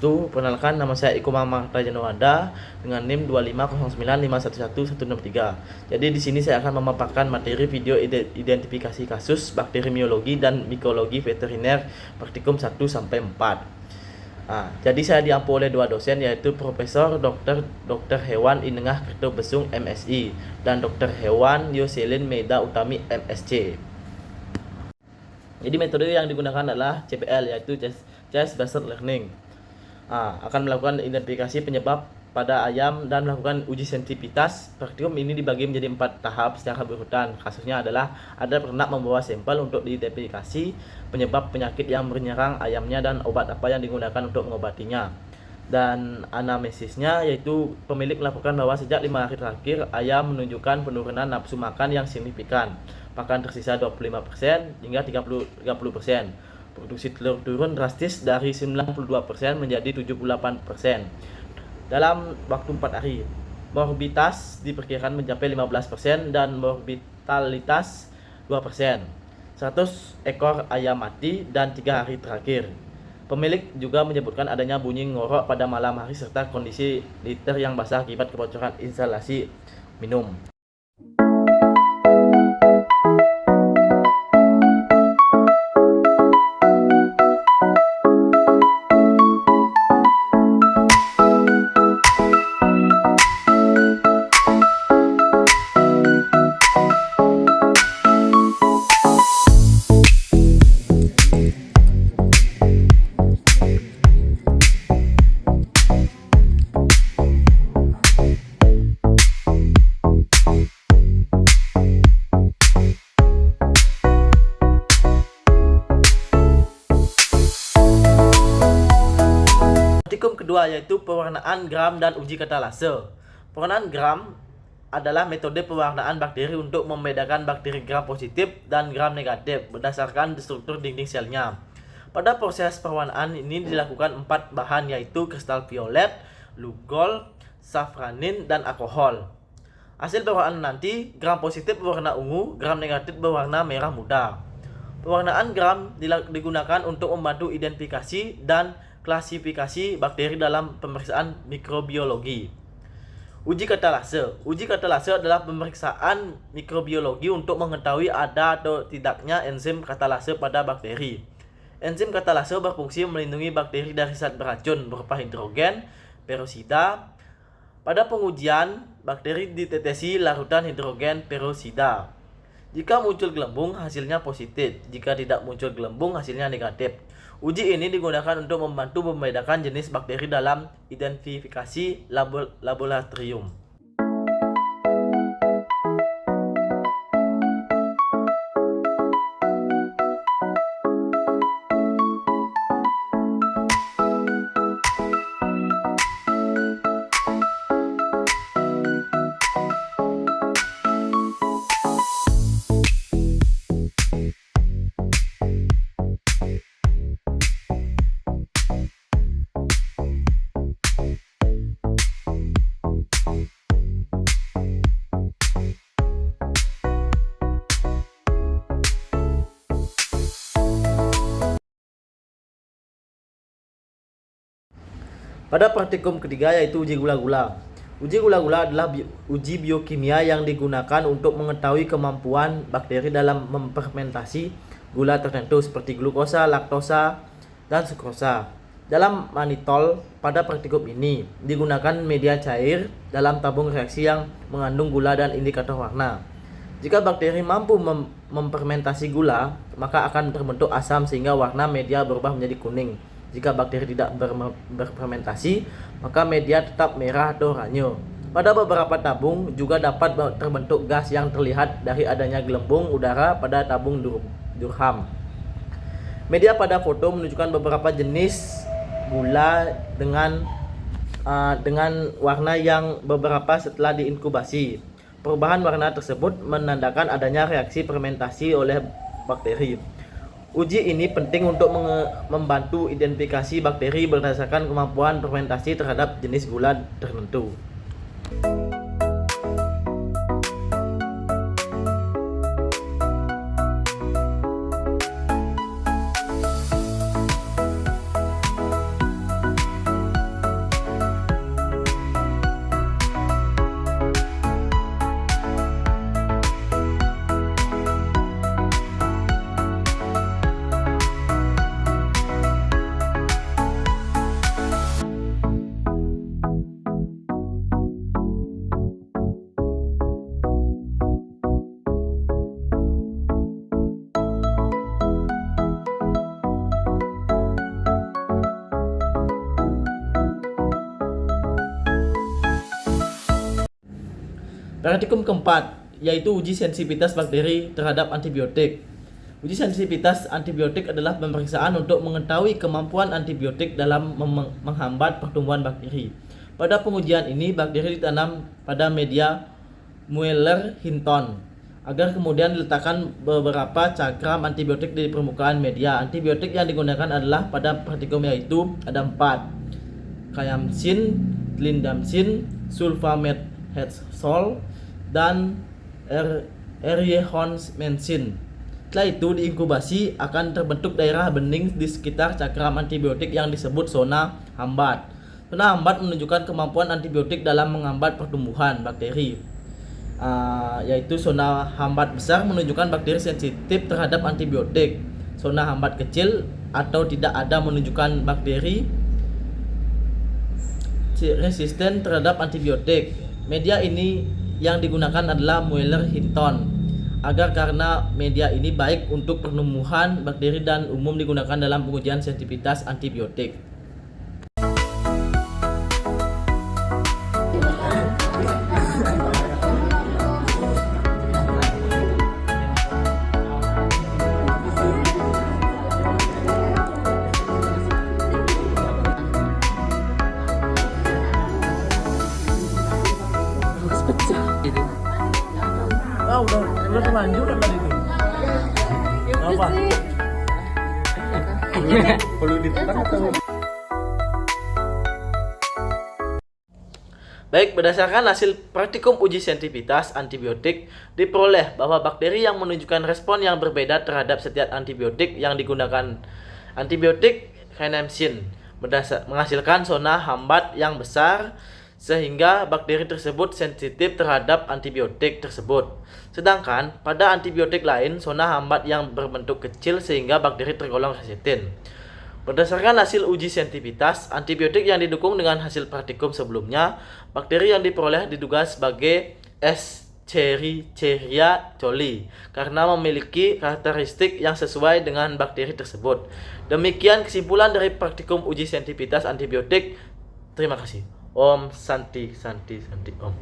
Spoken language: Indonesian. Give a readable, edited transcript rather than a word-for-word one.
Swastiastu. Perkenalkan, nama saya Iko Mamarta Januada dengan NIM 25095111163. Jadi di sini saya akan memaparkan materi video identifikasi kasus bakteriologi dan mikologi veteriner praktikum 1 sampai 4. Jadi saya diampu oleh dua dosen, yaitu Profesor Dr. Hewan Inengah Kertobesung MSI dan Dr. Hewan Yoselin Meda Utami MSc. Jadi metode yang digunakan adalah CPL, yaitu Case Based Learning. Akan melakukan identifikasi penyebab pada ayam dan melakukan uji sensitivitas. Praktikum ini dibagi menjadi 4 tahap secara berurutan. Kasusnya adalah ada peternak membawa sampel untuk diidentifikasi penyebab penyakit yang menyerang ayamnya dan obat apa yang digunakan untuk mengobatinya. Dan anamnesisnya yaitu pemilik melaporkan bahwa sejak 5 hari terakhir ayam menunjukkan penurunan nafsu makan yang signifikan. Pakan tersisa 25% hingga 30%. Produksi telur turun drastis dari 92% menjadi 78% dalam waktu 4 hari. Morbiditas diperkirakan mencapai 15% dan morbitalitas 2%. 100 ekor ayam mati dan 3 hari terakhir. Pemilik juga menyebutkan adanya bunyi ngorok pada malam hari serta kondisi liter yang basah akibat kebocoran instalasi minum. Praktikum kedua yaitu pewarnaan gram dan uji katalase. Pewarnaan gram adalah metode pewarnaan bakteri untuk membedakan bakteri gram positif dan gram negatif berdasarkan struktur dinding selnya. Pada proses pewarnaan ini dilakukan 4 bahan, yaitu kristal violet, lugol, safranin, dan alkohol. Hasil pewarnaan nanti, gram positif berwarna ungu, gram negatif berwarna merah muda. Pewarnaan gram digunakan untuk membantu identifikasi dan klasifikasi bakteri dalam pemeriksaan mikrobiologi. Uji katalase. Uji katalase adalah pemeriksaan mikrobiologi untuk mengetahui ada atau tidaknya enzim katalase pada bakteri. Enzim katalase berfungsi melindungi bakteri dari zat beracun berupa hidrogen perosida. Pada pengujian, bakteri ditetesi larutan hidrogen perosida. Jika muncul gelembung, hasilnya positif. Jika tidak muncul gelembung, hasilnya negatif. Uji ini digunakan untuk membantu membedakan jenis bakteri dalam identifikasi laboratorium. Pada praktikum ketiga yaitu uji gula-gula. Uji gula-gula adalah uji biokimia yang digunakan untuk mengetahui kemampuan bakteri dalam memfermentasi gula tertentu seperti glukosa, laktosa, dan sukrosa. Dalam manitol, pada praktikum ini digunakan media cair dalam tabung reaksi yang mengandung gula dan indikator warna. Jika bakteri mampu memfermentasi gula, maka akan terbentuk asam sehingga warna media berubah menjadi kuning. Jika bakteri tidak berfermentasi, maka media tetap merah atau oranye. Pada beberapa tabung juga dapat terbentuk gas yang terlihat dari adanya gelembung udara pada tabung Durham. Media pada foto menunjukkan beberapa jenis gula dengan warna yang beberapa setelah diinkubasi. Perubahan warna tersebut menandakan adanya reaksi fermentasi oleh bakteri. Uji ini penting untuk membantu identifikasi bakteri berdasarkan kemampuan fermentasi terhadap jenis gula tertentu. Praktikum keempat yaitu uji sensitivitas bakteri terhadap antibiotik. Uji sensitivitas antibiotik adalah pemeriksaan untuk mengetahui kemampuan antibiotik dalam menghambat pertumbuhan bakteri. Pada pengujian ini, bakteri ditanam pada media Mueller-Hinton agar kemudian diletakkan beberapa cakram antibiotik di permukaan media. Antibiotik yang digunakan adalah pada praktikum yaitu ada 4: Kayamsin, Clindamycin, Sulfamethoxazole, dan Eriehoncemcin. Setelah itu diinkubasi akan terbentuk daerah bening di sekitar cakram antibiotik yang disebut zona hambat. Zona hambat menunjukkan kemampuan antibiotik dalam menghambat pertumbuhan bakteri. Yaitu zona hambat besar menunjukkan bakteri sensitif terhadap antibiotik. Zona hambat kecil atau tidak ada menunjukkan bakteri resisten terhadap antibiotik. Media ini yang digunakan adalah Mueller-Hinton karena media ini baik untuk pertumbuhan bakteri dan umum digunakan dalam pengujian sensitivitas antibiotik. Udah terlanjur kan tadi itu. Apa? Perlu ditekan atau? Baik, berdasarkan hasil praktikum uji sensitivitas antibiotik, diperoleh bahwa bakteri yang menunjukkan respon yang berbeda terhadap setiap antibiotik yang digunakan. Antibiotik Kayamsin menghasilkan zona hambat yang besar sehingga bakteri tersebut sensitif terhadap antibiotik tersebut. Sedangkan pada antibiotik lain, zona hambat yang berbentuk kecil sehingga bakteri tergolong resisten. Berdasarkan hasil uji sensitivitas antibiotik yang didukung dengan hasil praktikum sebelumnya, bakteri yang diperoleh diduga sebagai Escherichia coli karena memiliki karakteristik yang sesuai dengan bakteri tersebut. Demikian kesimpulan dari praktikum uji sensitivitas antibiotik. Terima kasih. Om Santi Santi Santi Om.